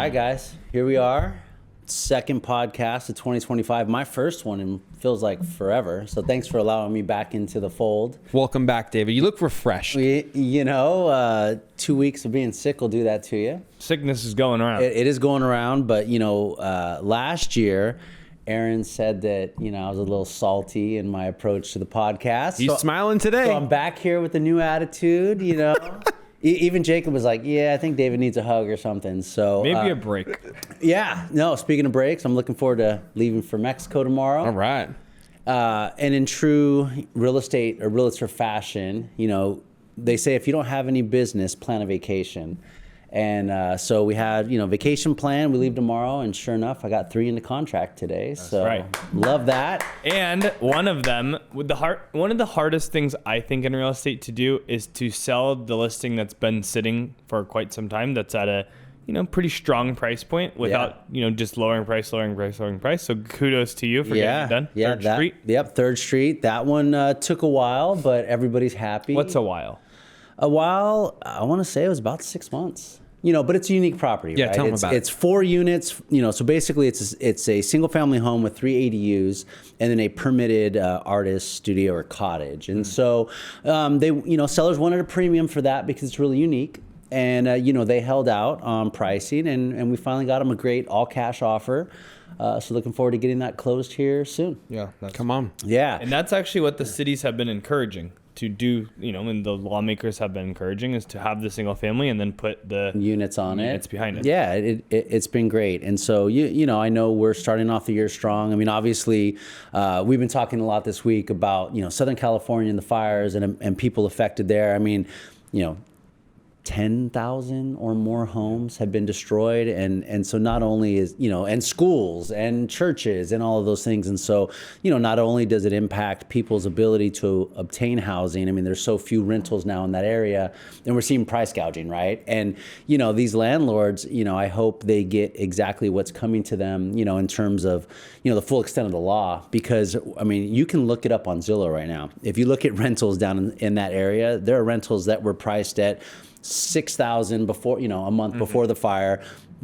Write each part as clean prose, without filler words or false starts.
right, guys, here we are. Second podcast of 2025. My first one, and feels like forever. So thanks for allowing me back into the fold. Welcome back, David. You look refreshed. 2 weeks of being sick will do that to you. Sickness is going around. It is going around, but last year, Aaron said that I was a little salty in my approach to the podcast. He's smiling today. So I'm back here with a new attitude. Even Jacob was like, "Yeah, I think David needs a hug or something." So maybe a break. Yeah. No. Speaking of breaks, I'm looking forward to leaving for Mexico tomorrow. All right. And in true real estate or realtor fashion, they say if you don't have any business, plan a vacation. And so we had, vacation plan. We leave tomorrow, and sure enough, I got 3 into contract today. That's so right. Love that. And one of them, one of the hardest things I think in real estate to do is to sell the listing that's been sitting for quite some time. That's at a pretty strong price point without just lowering price. So kudos to you for getting it done. Yeah, Third Street. Yep, Third Street. That one took a while, but everybody's happy. What's a while? A while, I want to say it was about 6 months. But it's a unique property, yeah, right? Tell me about it. It's 4 units, so basically it's a single family home with 3 ADUs and then a permitted artist studio or cottage. And so sellers wanted a premium for that because it's really unique. And, they held out on pricing and we finally got them a great all cash offer. So looking forward to getting that closed here soon. Yeah. Come on. Yeah. And that's actually what the cities have been encouraging to do, and the lawmakers have been encouraging is to have the single family and then put the units behind it. Yeah, it's been great. And so, I know we're starting off the year strong. I mean, obviously, we've been talking a lot this week about, Southern California and the fires and people affected there. I mean, 10,000 or more homes have been destroyed. And so not only is, and schools and churches and all of those things. And so, not only does it impact people's ability to obtain housing. I mean, there's so few rentals now in that area and we're seeing price gouging, right? And, these landlords, I hope they get exactly what's coming to them, in terms of, the full extent of the law, because I mean, you can look it up on Zillow right now. If you look at rentals down in that area, there are rentals that were priced at $6,000 before, a month before the fire.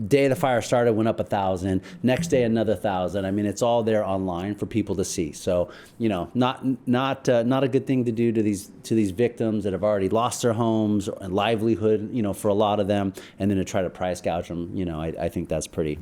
Day the fire started, went up 1,000. Next day, another 1,000. I mean, it's all there online for people to see. So, not a good thing to do to these victims that have already lost their homes and livelihood, for a lot of them, and then to try to price gouge them. I think that's pretty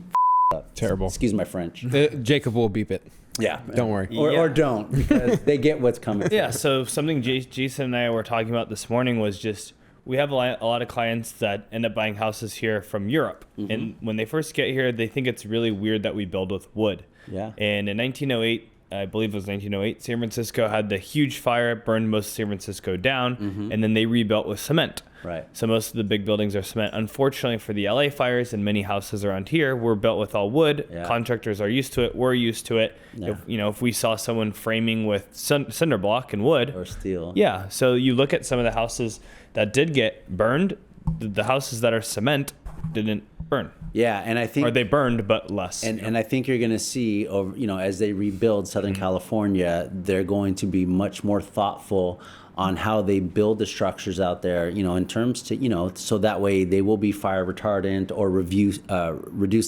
terrible. Excuse my French. Jacob will beep it. Yeah. Don't worry. Or don't, because they get what's coming. Yeah. So something Jason and I were talking about this morning was just, we have a lot of clients that end up buying houses here from Europe. Mm-hmm. And when they first get here, they think it's really weird that we build with wood. Yeah. And in 1908, I believe it was 1908, San Francisco had the huge fire, burned most of San Francisco down, and then they rebuilt with cement. Right. So most of the big buildings are cement. Unfortunately for the LA fires and many houses around here, we're built with all wood. Yeah. Contractors are used to it. We're used to it. Yeah. If we saw someone framing with cinder block and wood. Or steel. Yeah. So you look at some of the houses that did get burned, the houses that are cement didn't burn. Yeah, and I think... Or they burned, but less. And I think you're going to see, as they rebuild Southern California, they're going to be much more thoughtful on how they build the structures out there, in terms to, so that way they will be fire retardant or reduce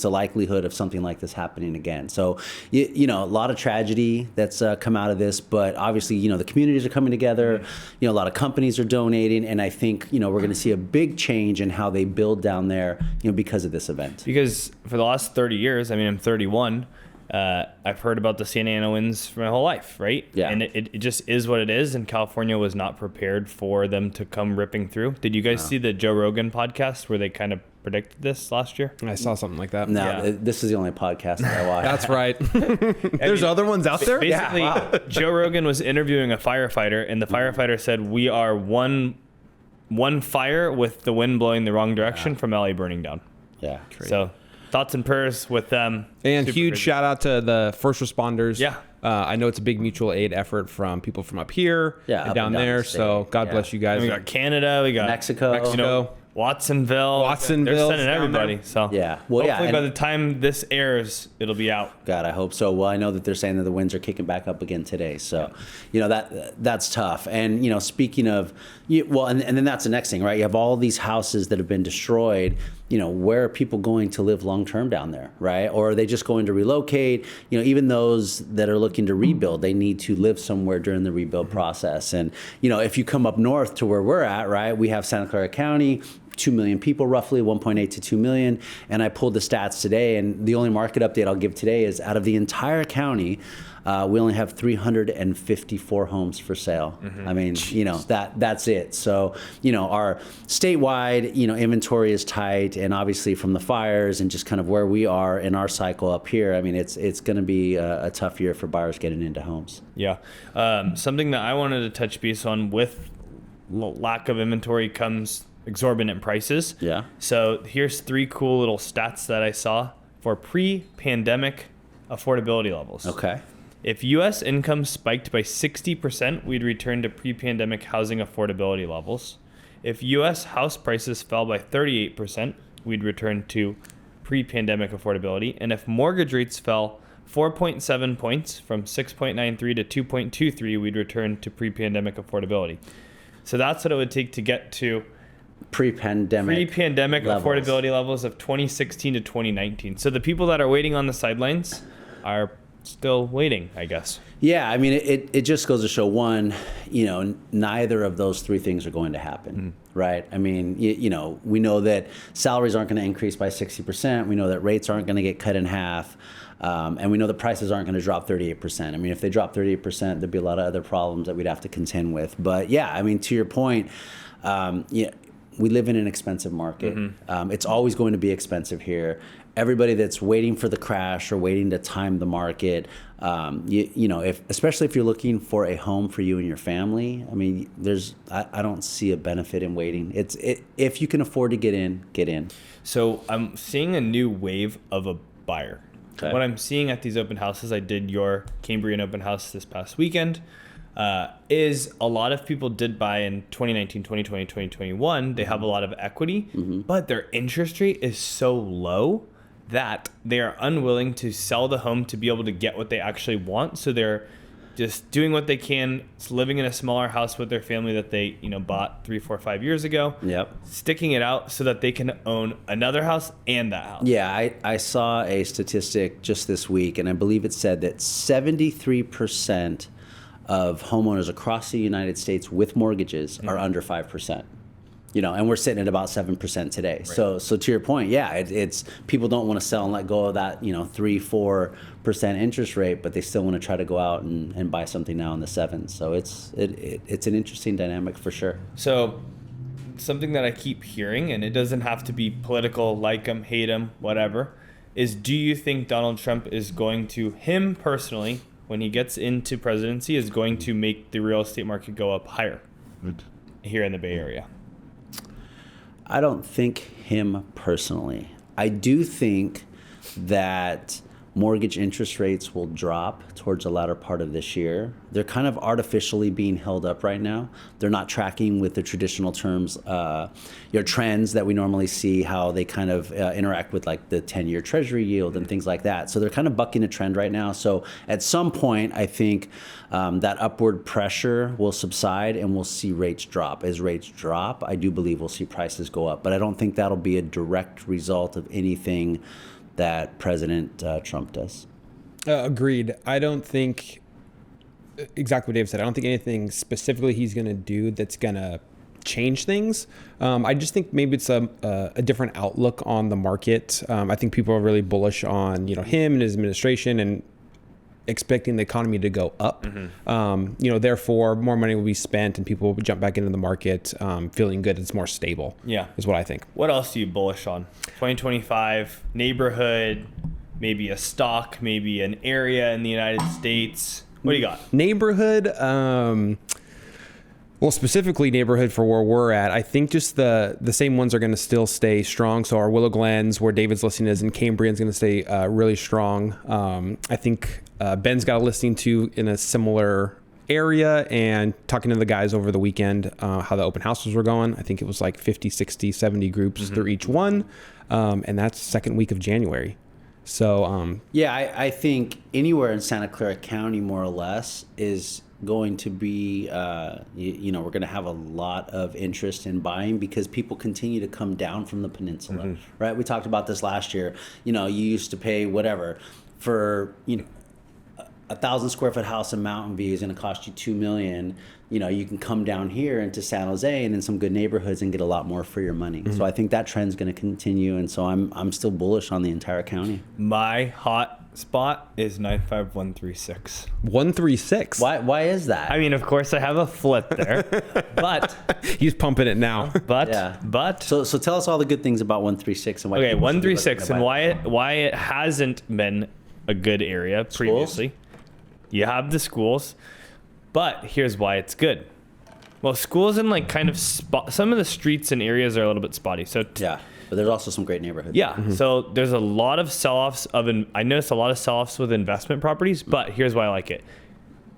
the likelihood of something like this happening again. So, a lot of tragedy that's come out of this, but obviously, the communities are coming together, a lot of companies are donating, and I think, we're going to see a big change in how they build down there, because of this event. Because for the last 30 years, I mean, I'm 31, I've heard about the Santa Ana winds for my whole life, right? Yeah. And it just is what it is, and California was not prepared for them to come ripping through. Did you guys see the Joe Rogan podcast where they kind of predicted this last year? I saw something like that. No, this is the only podcast that I watch. That's right. There's other ones out there? Basically, Joe Rogan was interviewing a firefighter, and the firefighter said, we are one fire with the wind blowing the wrong direction from LA burning down. Yeah. So thoughts and prayers with them. And huge shout out to the first responders. Yeah. I know it's a big mutual aid effort from people from up here and down there. The so God bless you guys. And we got Canada. We got Mexico. Watsonville. They're sending everybody. So yeah. Well, hopefully by the time this airs, it'll be out. God, I hope so. Well, I know that they're saying that the winds are kicking back up again today. So, that's tough. And, speaking of, and then that's the next thing, right? You have all these houses that have been destroyed. where are people going to live long term down there, right? Or are they just going to relocate? Even those that are looking to rebuild, they need to live somewhere during the rebuild process. And if you come up north to where we're at, right, we have Santa Clara County, 2 million people roughly, 1.8 to 2 million. And I pulled the stats today, and the only market update I'll give today is out of the entire county, we only have 354 homes for sale. I mean, that's it. So, our statewide, inventory is tight, and obviously from the fires and just kind of where we are in our cycle up here, I mean, it's going to be a tough year for buyers getting into homes. Yeah. Something that I wanted to touch base on, with lack of inventory comes exorbitant prices. Yeah. So here's 3 cool little stats that I saw for pre-pandemic affordability levels. Okay. If U.S. income spiked by 60%, we'd return to pre-pandemic housing affordability levels. If U.S. house prices fell by 38%, we'd return to pre-pandemic affordability. And if mortgage rates fell 4.7 points from 6.93 to 2.23, we'd return to pre-pandemic affordability. So that's what it would take to get to pre-pandemic levels. Affordability levels of 2016 to 2019. So the people that are waiting on the sidelines are still waiting, I guess. Yeah, I mean, it just goes to show, one, neither of those 3 things are going to happen, right? I mean, we know that salaries aren't going to increase by 60%. We know that rates aren't going to get cut in half. And we know the prices aren't going to drop 38%. I mean, if they drop 38%, there'd be a lot of other problems that we'd have to contend with. But yeah, I mean, to your point, we live in an expensive market. It's always going to be expensive here. Everybody that's waiting for the crash or waiting to time the market, especially if you're looking for a home for you and your family, I mean, I don't see a benefit in waiting. If you can afford to get in, get in. So I'm seeing a new wave of a buyer. Okay. What I'm seeing at these open houses, I did your Cambrian open house this past weekend, is a lot of people did buy in 2019, 2020, 2021. They have a lot of equity, but their interest rate is so low that they are unwilling to sell the home to be able to get what they actually want. So they're just doing what they can, living in a smaller house with their family that they bought 3, 4, 5 years ago. Yep. Sticking it out so that they can own another house and that house. Yeah, I saw a statistic just this week, and I believe it said that 73% of homeowners across the United States with mortgages are under 5%. And we're sitting at about 7% today. Right. So to your point, yeah, it's people don't want to sell and let go of that 3-4% interest rate, but they still want to try to go out and buy something now in the 7s. So it's an interesting dynamic for sure. So something that I keep hearing, and it doesn't have to be political, like him, hate him, whatever, is, do you think Donald Trump is going to, him personally, when he gets into presidency, is going to make the real estate market go up higher here in the Bay Area? I don't think him personally. I do think that mortgage interest rates will drop towards the latter part of this year. They're kind of artificially being held up right now. They're not tracking with the traditional terms, your trends that we normally see, how they kind of interact with like the 10-year treasury yield and things like that. So they're kind of bucking a trend right now. So at some point, I think that upward pressure will subside and we'll see rates drop. As rates drop, I do believe we'll see prices go up. But I don't think that'll be a direct result of anything that President Trump does. Agreed. I don't think, exactly what Dave said, I don't think anything specifically he's going to do that's going to change things. I just think maybe it's a different outlook on the market. I think people are really bullish on him and his administration and expecting the economy to go up. Therefore more money will be spent and people will jump back into the market feeling good. It's more stable. Yeah, is what I think. What else are you bullish on? 2025 neighborhood, maybe a stock, maybe an area in the United States. What do you got? Neighborhood. Well, specifically neighborhood for where we're at, I think just the same ones are going to still stay strong. So our Willow Glens, where David's listing is, and Cambrian's going to stay really strong. I think Ben's got a listing too in a similar area, and talking to the guys over the weekend how the open houses were going. I think it was like 50, 60, 70 groups through each one. And that's second week of January. So I think anywhere in Santa Clara County, more or less, is going to be, we're going to have a lot of interest in buying because people continue to come down from the peninsula, right? We talked about this last year. You used to pay whatever for, 1,000 square foot house in Mountain View is going to cost you $2 million. You can come down here into San Jose and in some good neighborhoods and get a lot more for your money. So I think that trend's going to continue, and so I'm still bullish on the entire county. My hot spot is 95136. 136. Why is that? I mean, of course, I have a flip there, but He's pumping it now. So tell us all the good things about 136 and why. Okay, people should be 136 looking and to buy. why it hasn't been a good area previously. You have the schools, but here's why it's good. Well, schools and kind of some of the streets and areas are a little bit spotty. So Yeah, but there's also some great neighborhoods. yeah, so there's a lot of sell-offs I noticed a lot of sell-offs with investment properties, but here's why I like it.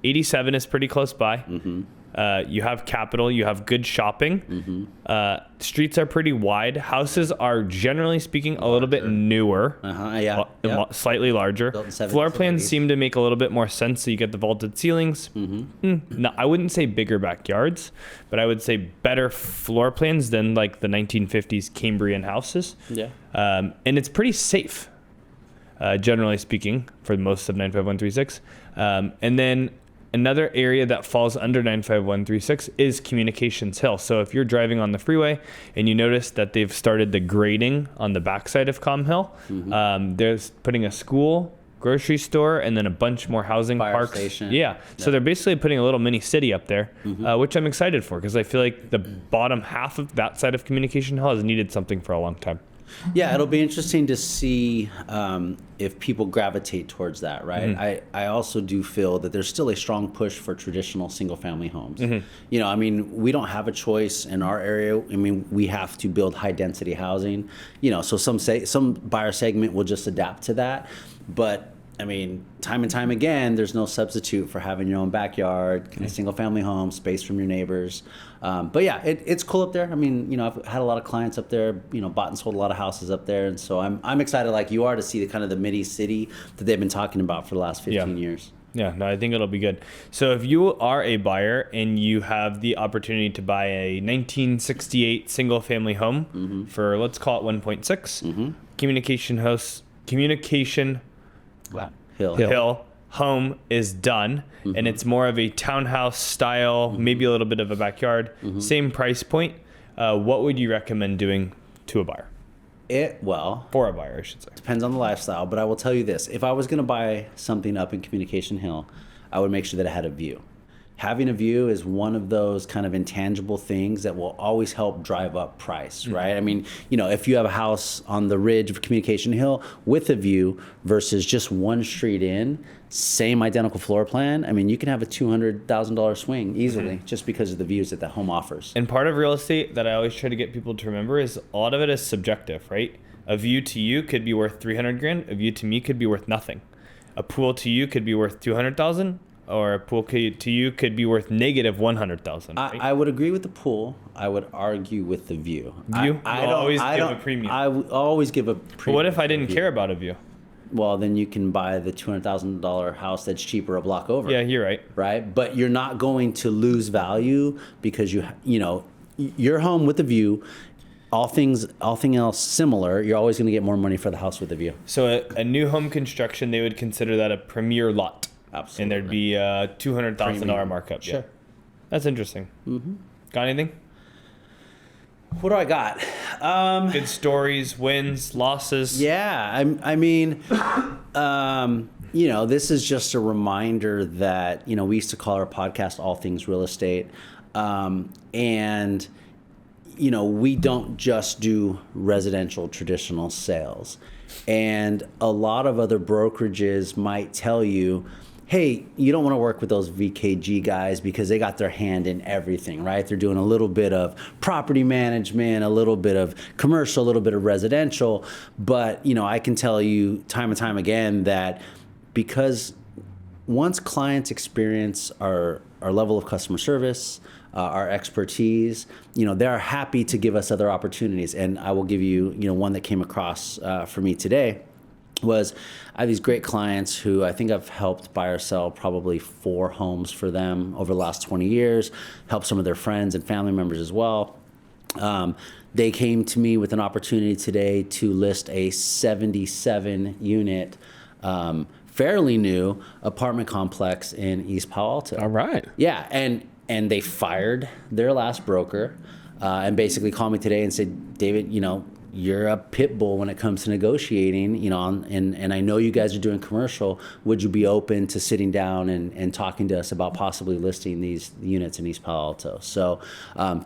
87 is pretty close by. You have capital, you have good shopping. Streets are pretty wide. Houses are generally speaking a little bit newer. Slightly larger. Built in 70s, Floor plans 80s. seem to make a little bit more sense. So you get the vaulted ceilings. No, I wouldn't say bigger backyards, but I would say better floor plans than the 1950s Cambrian houses. Yeah. And it's pretty safe, generally speaking, for most of 95136. And then another area that falls under 95136 is Communications Hill. So if you're driving on the freeway and you notice that they've started the grading on the backside of Com Hill, there's putting a school, grocery store, and then a bunch more housing Fire parks. station. Yeah. So they're basically putting a little mini city up there, which I'm excited for because I feel like the bottom half of that side of Communication Hill has needed something for a long time. Yeah, it'll be interesting to see if people gravitate towards that, right? I also do feel that there's still a strong push for traditional single-family homes. We don't have a choice in our area. We have to build high-density housing. So some buyer segment will just adapt to that, but time and time again, there's no substitute for having your own backyard, kind of single-family home, space from your neighbors. But yeah, it's cool up there. I've had a lot of clients up there. Bought and sold a lot of houses up there, and so I'm excited, like you are, to see the kind of the mini city that they've been talking about for the last 15 years. Yeah, no, I think it'll be good. So if you are a buyer and you have the opportunity to buy a 1968 single-family home for, let's call it 1.6, Communication Hill home is done, and it's more of a townhouse style, maybe a little bit of a backyard, same price point. What would you recommend doing to a buyer? For a buyer, I should say. Depends on the lifestyle, but I will tell you this. If I was going to buy something up in Communication Hill, I would make sure that it had a view. Having a view is one of those kind of intangible things that will always help drive up price, right? If you have a house on the ridge of Communication Hill with a view versus just one street in, same identical floor plan, you can have a $200,000 swing easily just because of the views that the home offers. And part of real estate that I always try to get people to remember is a lot of it is subjective, right? A view to you could be worth 300 grand. A view to me could be worth nothing. A pool to you could be worth 200,000. Or a pool to you could be worth negative 100,000. Right? I would agree with the pool. I would argue with the view. I always give a premium. I would always give a premium. But what if I didn't care about a view? Well, then you can buy the $200,000 house that's cheaper a block over. Yeah, you're right. Right, but you're not going to lose value because your home with a view. All things else similar, you're always going to get more money for the house with a view. So a new home construction, they would consider that a premier lot. Absolutely. And there'd be a $200,000 markup. Sure. Yeah. That's interesting. Got anything? What do I got? Good stories, wins, losses. Yeah, this is just a reminder that, we used to call our podcast All Things Real Estate. And we don't just do residential traditional sales. And a lot of other brokerages might tell you, hey, you don't want to work with those VKG guys because they got their hand in everything, right? They're doing a little bit of property management, a little bit of commercial, a little bit of residential. But, I can tell you time and time again that because once clients experience our level of customer service, our expertise, they're happy to give us other opportunities. And I will give you, one that came across for me today was I have these great clients who I think I've helped buy or sell probably 4 homes for them over the last 20 years, helped some of their friends and family members as well. They came to me with an opportunity today to list a 77 unit, fairly new apartment complex in East Palo Alto. All right. Yeah, and they fired their last broker, and basically called me today and said, David, you're a pit bull when it comes to negotiating, and I know you guys are doing commercial. Would you be open to sitting down and talking to us about possibly listing these units in East Palo Alto? So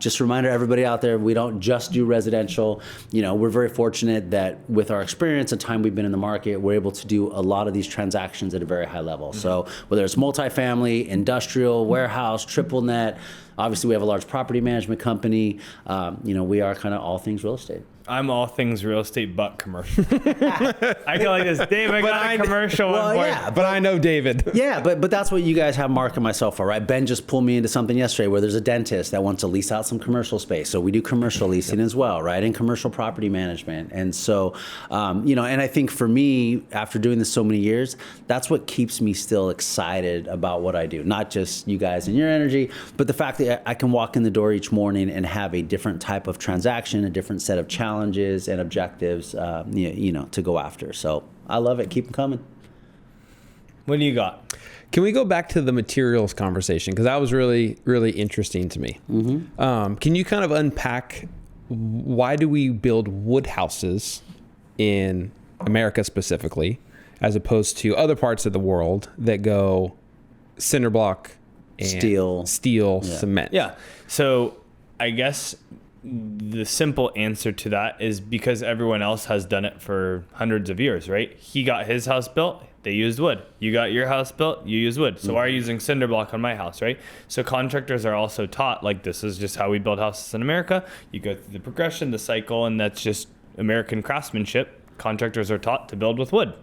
just a reminder, everybody out there, we don't just do residential. We're very fortunate that with our experience and time we've been in the market, we're able to do a lot of these transactions at a very high level. Mm-hmm. So whether it's multifamily, industrial, warehouse, triple net, obviously we have a large property management company. We are kind of all things real estate. I'm all things real estate but commercial. I go like this, Dave, I got a commercial one for you. But I know David. Yeah, but that's what you guys have Mark and myself for, right? Ben just pulled me into something yesterday where there's a dentist that wants to lease out some commercial space. So we do commercial leasing as well, right? And commercial property management. And so, and I think for me, after doing this so many years, that's what keeps me still excited about what I do. Not just you guys and your energy, but the fact that I can walk in the door each morning and have a different type of transaction, a different set of challenges and objectives, to go after. So I love it. Keep them coming. What do you got? Can we go back to the materials conversation? Because that was really, really interesting to me. Mm-hmm. Can you kind of unpack why do we build wood houses in America specifically, as opposed to other parts of the world that go cinder block and steel, cement? Yeah. So I guess the simple answer to that is because everyone else has done it for hundreds of years, right? He got his house built, they used wood. You got your house built, you use wood. So why are you using cinder block on my house, right? So contractors are also taught, like, this is just how we build houses in America. You go through the progression, the cycle, and that's just American craftsmanship. Contractors are taught to build with wood,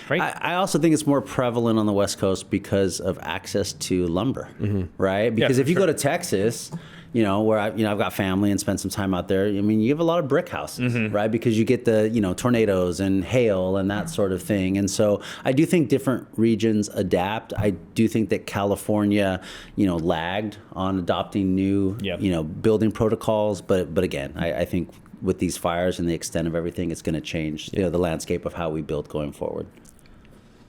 right? I also think it's more prevalent on the West Coast because of access to lumber, right? Because if you go to Texas, where I've got family and spent some time out there. I mean, you have a lot of brick houses, right? Because you get the, tornadoes and hail and that sort of thing. And so I do think different regions adapt. I do think that California, lagged on adopting new, building protocols. But again, I think with these fires and the extent of everything, it's going to change the landscape of how we build going forward.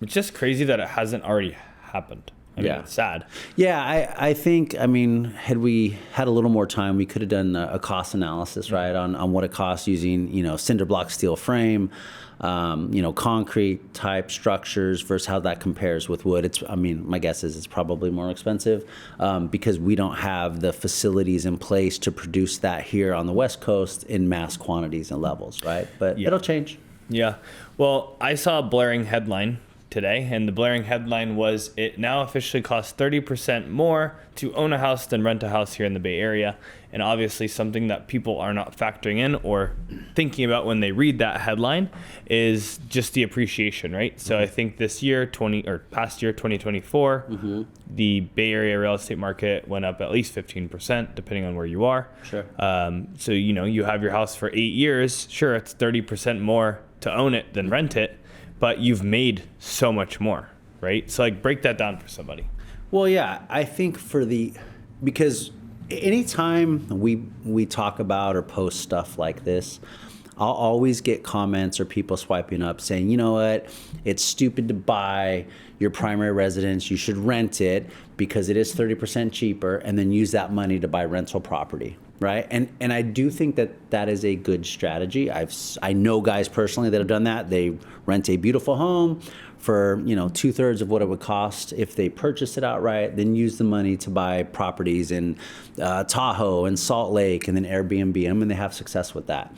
It's just crazy that it hasn't already happened. I mean, it's sad. Yeah, I think, had we had a little more time, we could have done a cost analysis, right, on what it costs using, cinder block steel frame, concrete type structures versus how that compares with wood. My guess is it's probably more expensive because we don't have the facilities in place to produce that here on the West Coast in mass quantities and levels, right? But it'll change. Yeah. Well, I saw a blaring headline today, and the blaring headline was, it now officially costs 30% more to own a house than rent a house here in the Bay Area. And obviously something that people are not factoring in or thinking about when they read that headline is just the appreciation, right? So I think this year, past year, 2024, the Bay Area real estate market went up at least 15%, depending on where you are. Sure. So, you have your house for 8 years. Sure, it's 30% more to own it than rent it, but you've made so much more, right? So break that down for somebody. Well, yeah, I think because anytime we talk about or post stuff like this, I'll always get comments or people swiping up saying, you know what, it's stupid to buy your primary residence. You should rent it because it is 30% cheaper, and then use that money to buy rental property. Right. And I do think that is a good strategy. I know guys personally that have done that. They rent a beautiful home for, 2/3 of what it would cost if they purchased it outright, then use the money to buy properties in Tahoe and Salt Lake and then Airbnb them, and they have success with that.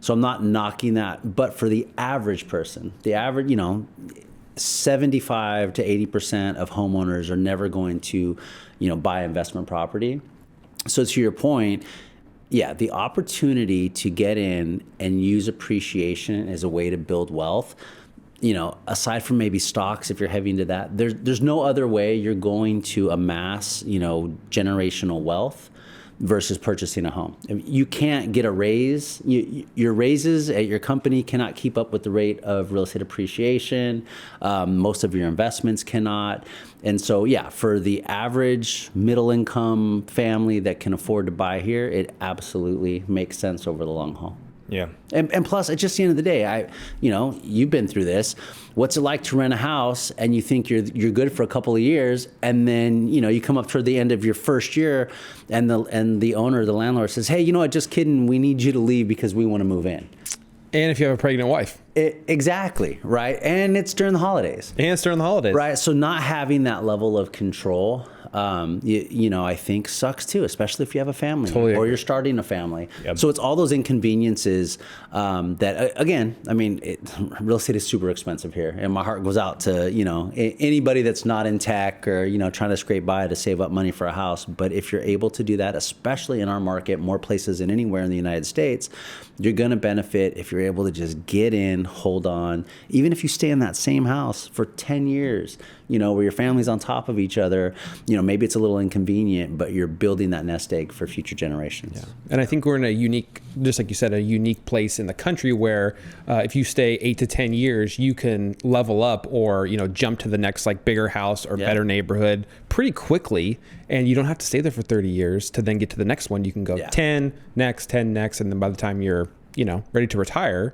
So I'm not knocking that. But for the average person, 75 to 80% of homeowners are never going to, buy investment property. So to your point, the opportunity to get in and use appreciation as a way to build wealth, aside from maybe stocks, if you're heavy into that, there's no other way you're going to amass, generational wealth versus purchasing a home. You can't get a raise. Your raises at your company cannot keep up with the rate of real estate appreciation. Most of your investments cannot. And so, yeah, for the average middle income family that can afford to buy here, it absolutely makes sense over the long haul. Yeah. And plus, at just the end of the day, you've been through this. What's it like to rent a house and you think you're good for a couple of years, and then you come up toward the end of your first year, and the owner, the landlord says, "Hey, you know what? Just kidding. We need you to leave because we want to move in." And if you have a pregnant wife. Exactly, right? And it's during the holidays. Right? So not having that level of control, I think sucks too, especially if you have a family or you're starting a family. Yep. So it's all those inconveniences that, again, real estate is super expensive here. And my heart goes out to, anybody that's not in tech or, trying to scrape by to save up money for a house. But if you're able to do that, especially in our market, more places than anywhere in the United States, you're going to benefit if you're able to just get in, hold on. Even if you stay in that same house for 10 years, where your family's on top of each other, maybe it's a little inconvenient, but you're building that nest egg for future generations. Yeah. And I think we're in a unique, just like you said, a unique place in the country where if you stay 8 to 10 years, you can level up or, jump to the next bigger house or better neighborhood pretty quickly. And you don't have to stay there for 30 years to then get to the next one. You can go 10 next. And then by the time you're ready to retire,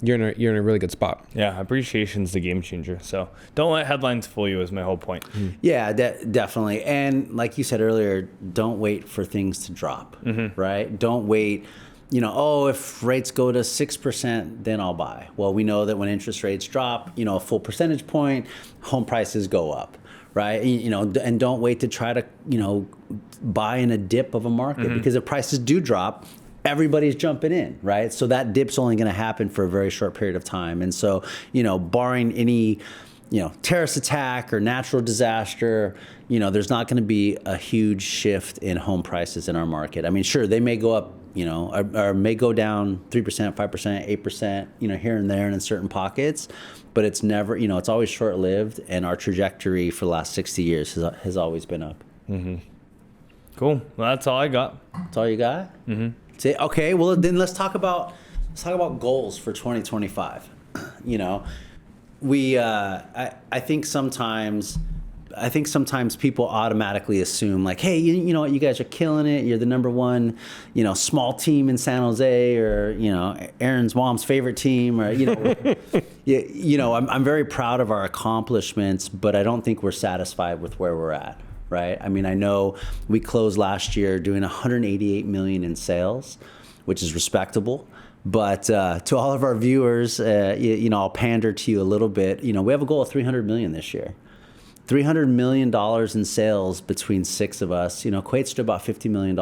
you're in a really good spot. Yeah, appreciation's the game changer. So don't let headlines fool you is my whole point. Yeah, definitely. And like you said earlier, don't wait for things to drop, right? Don't wait, if rates go to 6%, then I'll buy. Well, we know that when interest rates drop, a full percentage point, home prices go up. Right. And don't wait to try to, buy in a dip of a market, because if prices do drop, everybody's jumping in, right? So that dip's only going to happen for a very short period of time. And so, barring any, terrorist attack or natural disaster, there's not going to be a huge shift in home prices in our market. Sure, they may go up, or may go down 3%, 5%, 8%, here and there and in certain pockets, but it's never, it's always short-lived, and our trajectory for the last 60 years has always been up. Cool. Well, that's all I got. That's all you got? Okay, well then let's talk about goals for 2025. I think sometimes people automatically assume hey, you know what, you guys are killing it. You're the number one, small team in San Jose, or Aaron's mom's favorite team, or I'm very proud of our accomplishments, but I don't think we're satisfied with where we're at. Right. I know we closed last year doing $188 million in sales, which is respectable. But to all of our viewers, I'll pander to you a little bit. We have a goal of $300 million this year. $300 million in sales between 6 of us, equates to about $50 million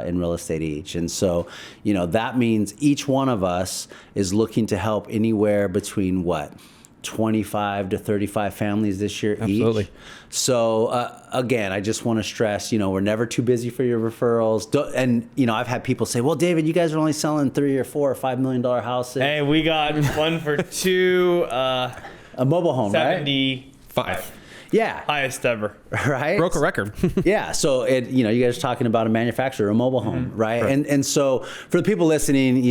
in real estate each. And so, that means each one of us is looking to help anywhere between 25 to 35 families this year. Absolutely. Each. So again, I just want to stress, we're never too busy for your referrals. I've had people say, well, David, you guys are only selling $3 or $4 or $5 million houses. Hey, we got one for 2. A mobile home, 75. Right? Yeah. Highest ever. Right. Broke a record. Yeah. So you guys are talking about a manufacturer, a mobile home, right? And so for the people listening,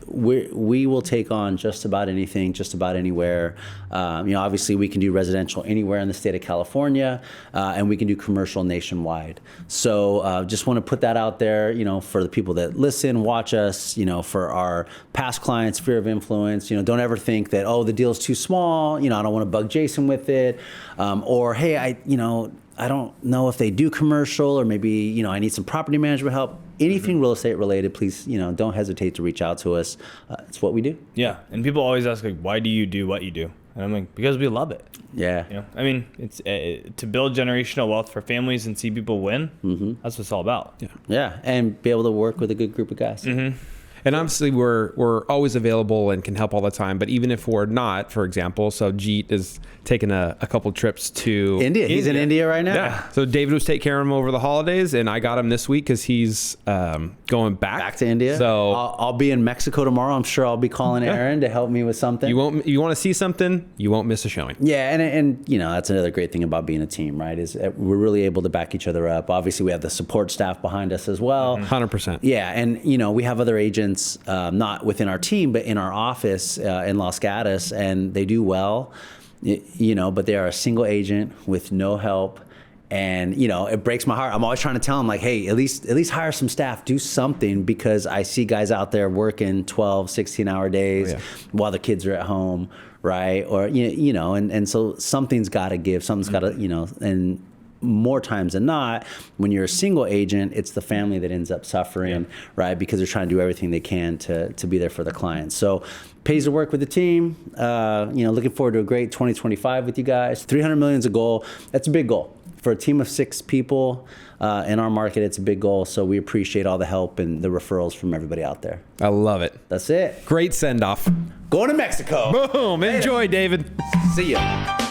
we will take on just about anything, just about anywhere. Obviously we can do residential anywhere in the state of California, and we can do commercial nationwide. So just want to put that out there, for the people that listen, watch us, for our past clients, sphere of influence, don't ever think that, the deal's too small, I don't want to bug Jason with it. Or, hey, I don't know if they do commercial, or maybe, I need some property management help. Anything real estate related, please, don't hesitate to reach out to us. It's what we do. Yeah. And people always ask, why do you do what you do? And I'm like, because we love it. Yeah. It's to build generational wealth for families and see people win. That's what it's all about. Yeah. And be able to work with a good group of guys. And obviously we're always available and can help all the time. But even if we're not, for example, so Jeet is taking a couple trips to India. He's in India right now. Yeah. So David was taking care of him over the holidays, and I got him this week because he's going back to India. So I'll be in Mexico tomorrow. I'm sure I'll be calling Aaron to help me with something. you want to see something, you won't miss a showing. Yeah, and you know, that's another great thing about being a team, right? Is that we're really able to back each other up. Obviously, we have the support staff behind us as well. 100%. Yeah, and you know, we have other agents not within our team, but in our office in Los Gatos, and they do well. You know, but they are a single agent with no help. And, you know, it breaks my heart. I'm always trying to tell them, like, hey, at least hire some staff, do something, because I see guys out there working 12, 16-hour days while the kids are at home, right? Or, you know, and so something's got to give, something's got to, you know, and more times than not, when you're a single agent, it's the family that ends up suffering, right? Because they're trying to do everything they can to be there for the clients. So pays to work with the team. You know, looking forward to a great 2025 with you guys. 300 million is a goal. That's a big goal. For a team of 6 people in our market, it's a big goal. So we appreciate all the help and the referrals from everybody out there. I love it. That's it. Great send off. Going to Mexico. Boom. Enjoy, David. See ya.